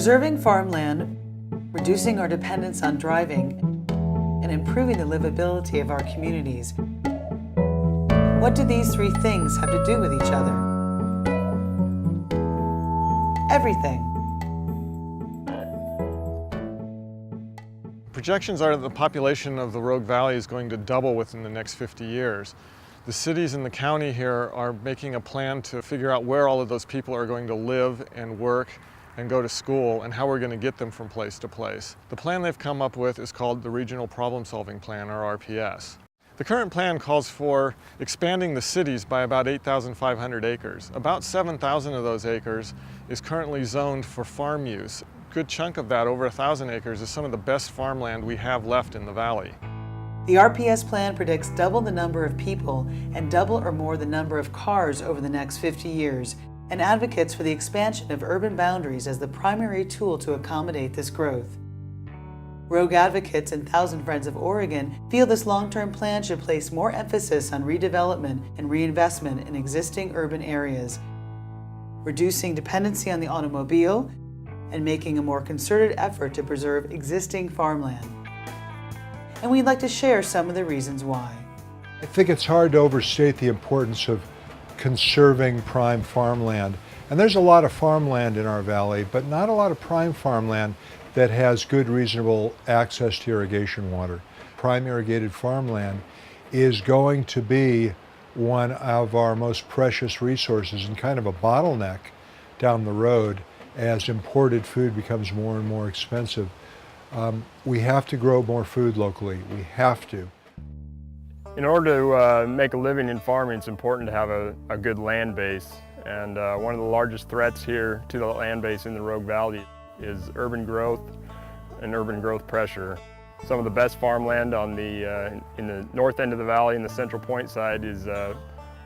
preserving farmland, reducing our dependence on driving, and improving the livability of our communities. What do these three things have to do with each other? Everything. Projections are that the population of the Rogue Valley is going to double within the next 50 years. The cities in the county here are making a plan to figure out where all of those people are going to live and work and go to school and how we're going to get them from place to place. The plan they've come up with is called the Regional Problem Solving Plan, or RPS. The current plan calls for expanding the cities by about 8,500 acres. About 7,000 of those acres is currently zoned for farm use. A good chunk of that, over 1,000 acres, is some of the best farmland we have left in the valley. The RPS plan predicts double the number of people and double or more the number of cars over the next 50 years, and advocates for the expansion of urban boundaries as the primary tool to accommodate this growth. Rogue advocates and Thousand Friends of Oregon feel this long-term plan should place more emphasis on redevelopment and reinvestment in existing urban areas, reducing dependency on the automobile, and making a more concerted effort to preserve existing farmland. And we'd like to share some of the reasons why. I think it's hard to overstate the importance of conserving prime farmland. And there's a lot of farmland in our valley, but not a lot of prime farmland that has good, reasonable access to irrigation water. Prime irrigated farmland is going to be one of our most precious resources and kind of a bottleneck down the road as imported food becomes more and more expensive. We have to grow more food locally. We have to. In order to make a living in farming, it's important to have a good land base. And one of the largest threats here to the land base in the Rogue Valley is urban growth and urban growth pressure. Some of the best farmland on in the north end of the valley and the Central Point side has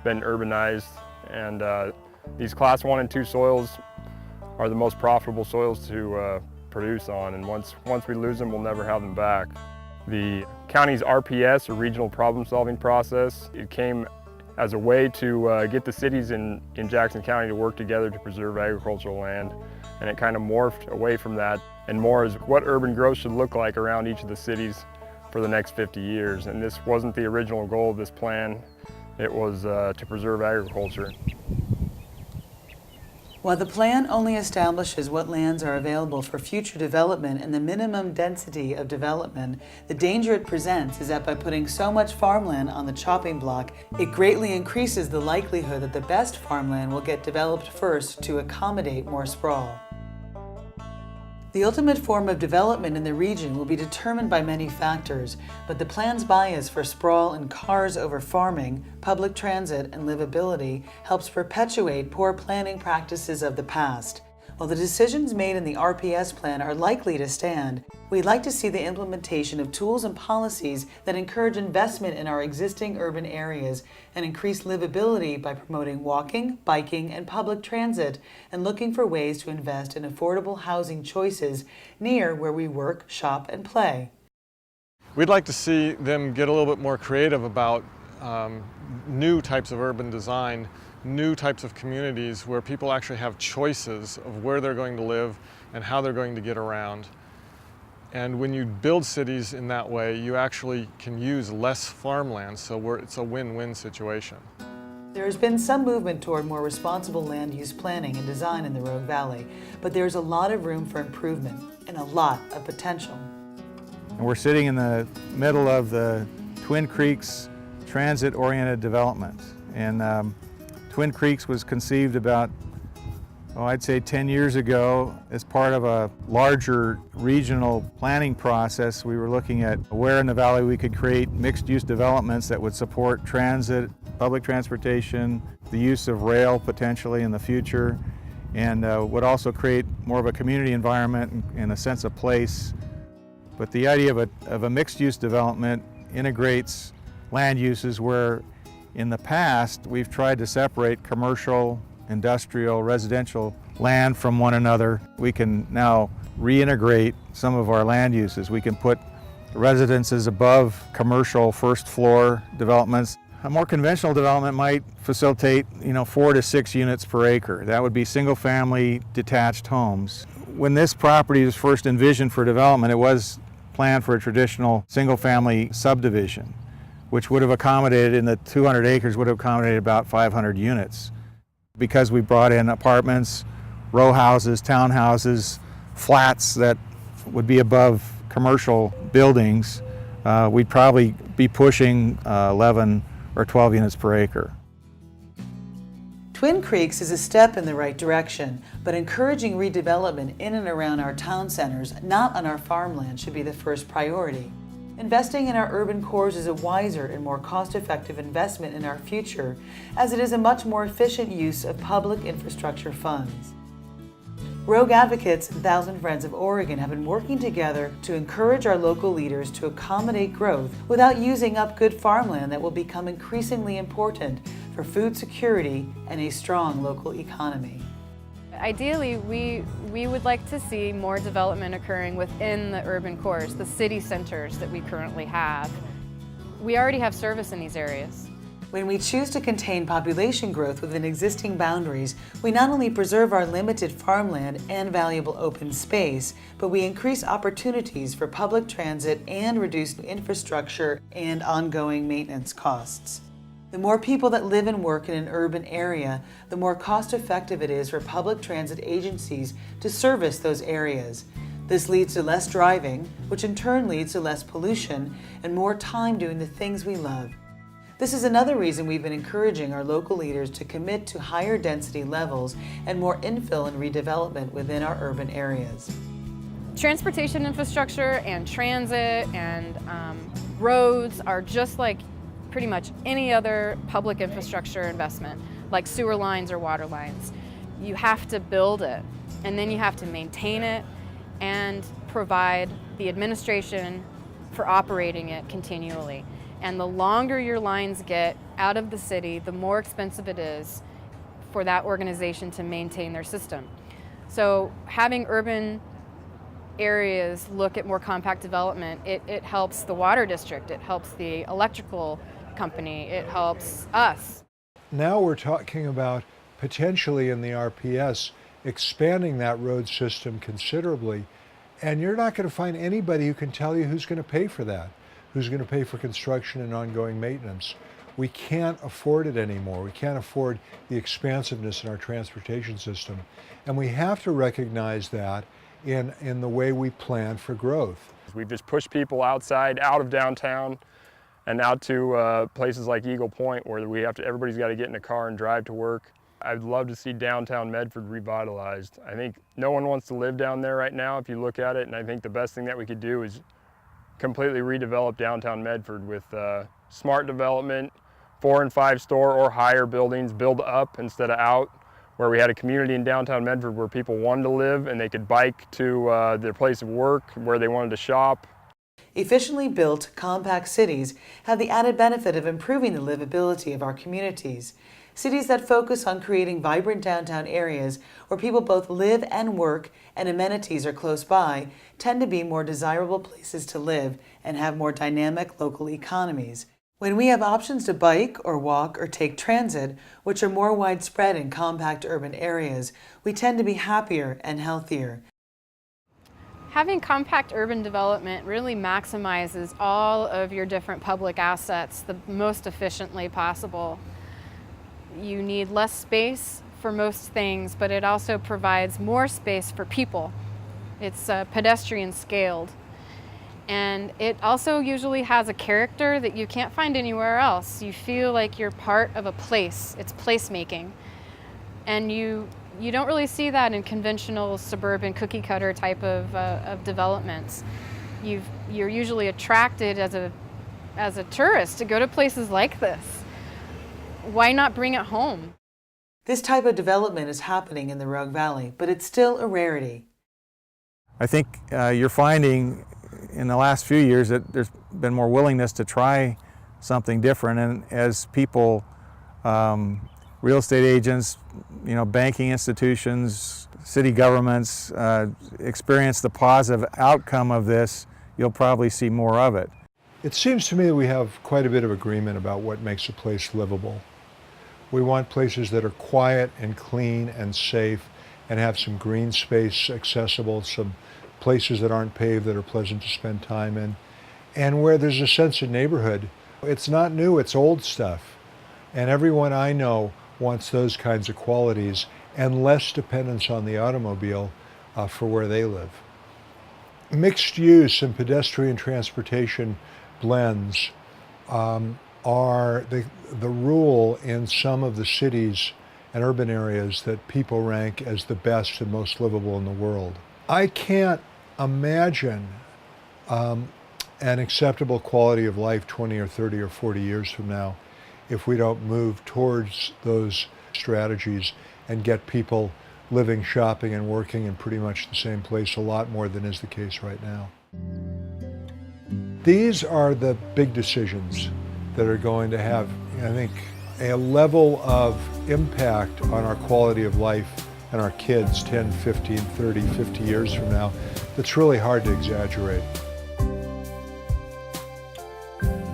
been urbanized. And these Class 1 and 2 soils are the most profitable soils to produce on, and once we lose them, we'll never have them back. The county's RPS, or Regional Problem Solving Process, it came as a way to get the cities in Jackson County to work together to preserve agricultural land, and it kind of morphed away from that and more as what urban growth should look like around each of the cities for the next 50 years. And this wasn't the original goal of this plan. It was to preserve agriculture. While the plan only establishes what lands are available for future development and the minimum density of development, the danger it presents is that by putting so much farmland on the chopping block, it greatly increases the likelihood that the best farmland will get developed first to accommodate more sprawl. The ultimate form of development in the region will be determined by many factors, but the plan's bias for sprawl and cars over farming, public transit, and livability helps perpetuate poor planning practices of the past. While the decisions made in the RPS plan are likely to stand, we'd like to see the implementation of tools and policies that encourage investment in our existing urban areas and increase livability by promoting walking, biking, and public transit, and looking for ways to invest in affordable housing choices near where we work, shop, and play. We'd like to see them get a little bit more creative about new types of urban design, new types of communities where people actually have choices of where they're going to live and how they're going to get around. And when you build cities in that way, you actually can use less farmland, so it's a win-win situation. There has been some movement toward more responsible land use planning and design in the Rogue Valley, but there's a lot of room for improvement and a lot of potential. And we're sitting in the middle of the Twin Creeks transit-oriented development. And Twin Creeks was conceived about, I'd say 10 years ago as part of a larger regional planning process. We were looking at where in the valley we could create mixed-use developments that would support transit, public transportation, the use of rail potentially in the future, and would also create more of a community environment and a sense of place. But the idea of a mixed-use development integrates land uses where in the past we've tried to separate commercial, industrial, residential land from one another. We can now reintegrate some of our land uses. We can put residences above commercial first floor developments. A more conventional development might facilitate 4 to 6 units per acre. That would be single family detached homes. when this property was first envisioned for development, it was planned for a traditional single-family subdivision, which would have accommodated, in the 200 acres, would have accommodated about 500 units. Because we brought in apartments, row houses, townhouses, flats that would be above commercial buildings, we'd probably be pushing 11 or 12 units per acre. Twin Creeks is a step in the right direction, but encouraging redevelopment in and around our town centers, not on our farmland, should be the first priority. Investing in our urban cores is a wiser and more cost-effective investment in our future, as it is a much more efficient use of public infrastructure funds. Rogue Advocates and Thousand Friends of Oregon have been working together to encourage our local leaders to accommodate growth without using up good farmland that will become increasingly important for food security and a strong local economy. Ideally, we would like to see more development occurring within the urban cores, the city centers that we currently have. We already have service in these areas. When we choose to contain population growth within existing boundaries, we not only preserve our limited farmland and valuable open space, but we increase opportunities for public transit and reduce infrastructure and ongoing maintenance costs. The more people that live and work in an urban area, the more cost-effective it is for public transit agencies to service those areas. This leads to less driving, which in turn leads to less pollution and more time doing the things we love. This is another reason we've been encouraging our local leaders to commit to higher density levels and more infill and redevelopment within our urban areas. Transportation infrastructure and transit and roads are just like pretty much any other public infrastructure investment, like sewer lines or water lines. You have to build it, and then you have to maintain it and provide the administration for operating it continually. And the longer your lines get out of the city, the more expensive it is for that organization to maintain their system. So having urban areas look at more compact development, it helps the water district, it helps the electrical company, it helps us. Now we're talking about potentially in the RPS expanding that road system considerably, and you're not going to find anybody who can tell you who's going to pay for that, who's going to pay for construction and ongoing maintenance. We can't afford it anymore. We can't afford the expansiveness in our transportation system, and we have to recognize that in the way we plan for growth. We've just pushed people outside, out of downtown, and out to places like Eagle Point, where everybody's got to get in a car and drive to work. I'd love to see downtown Medford revitalized. I think no one wants to live down there right now if you look at it, and I think the best thing that we could do is completely redevelop downtown Medford with smart development, 4 and 5 store or higher buildings, build up instead of out, where we had a community in downtown Medford where people wanted to live and they could bike to their place of work, where they wanted to shop. Efficiently built, compact cities have the added benefit of improving the livability of our communities. Cities that focus on creating vibrant downtown areas where people both live and work and amenities are close by tend to be more desirable places to live and have more dynamic local economies. When we have options to bike or walk or take transit, which are more widespread in compact urban areas, we tend to be happier and healthier. Having compact urban development really maximizes all of your different public assets the most efficiently possible. You need less space for most things, but it also provides more space for people. It's pedestrian scaled. And it also usually has a character that you can't find anywhere else. You feel like you're part of a place. It's placemaking. And you don't really see that in conventional suburban cookie cutter type of developments. You're usually attracted as a tourist to go to places like this. Why not bring it home? This type of development is happening in the Rogue Valley, but it's still a rarity. I think you're finding in the last few years that there's been more willingness to try something different, and as people, real estate agents, banking institutions, city governments experience the positive outcome of this, you'll probably see more of it. It seems to me that we have quite a bit of agreement about what makes a place livable. We want places that are quiet and clean and safe and have some green space accessible, some places that aren't paved that are pleasant to spend time in, and where there's a sense of neighborhood. It's not new, it's old stuff. And everyone I know wants those kinds of qualities and less dependence on the automobile for where they live. Mixed use and pedestrian transportation blends are the rule in some of the cities and urban areas that people rank as the best and most livable in the world. I can't imagine an acceptable quality of life 20 or 30 or 40 years from now if we don't move towards those strategies and get people living, shopping, and working in pretty much the same place a lot more than is the case right now. These are the big decisions that are going to have, I think, a level of impact on our quality of life and our kids 10, 15, 30, 50 years from now that's really hard to exaggerate.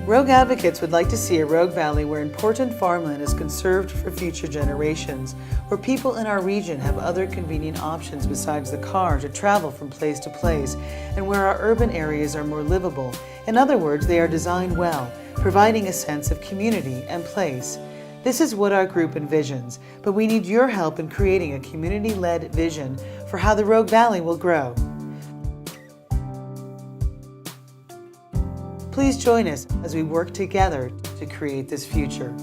Rogue advocates would like to see a Rogue Valley where important farmland is conserved for future generations, where people in our region have other convenient options besides the car to travel from place to place, and where our urban areas are more livable. In other words, they are designed well, providing a sense of community and place. This is what our group envisions, but we need your help in creating a community-led vision for how the Rogue Valley will grow. Please join us as we work together to create this future.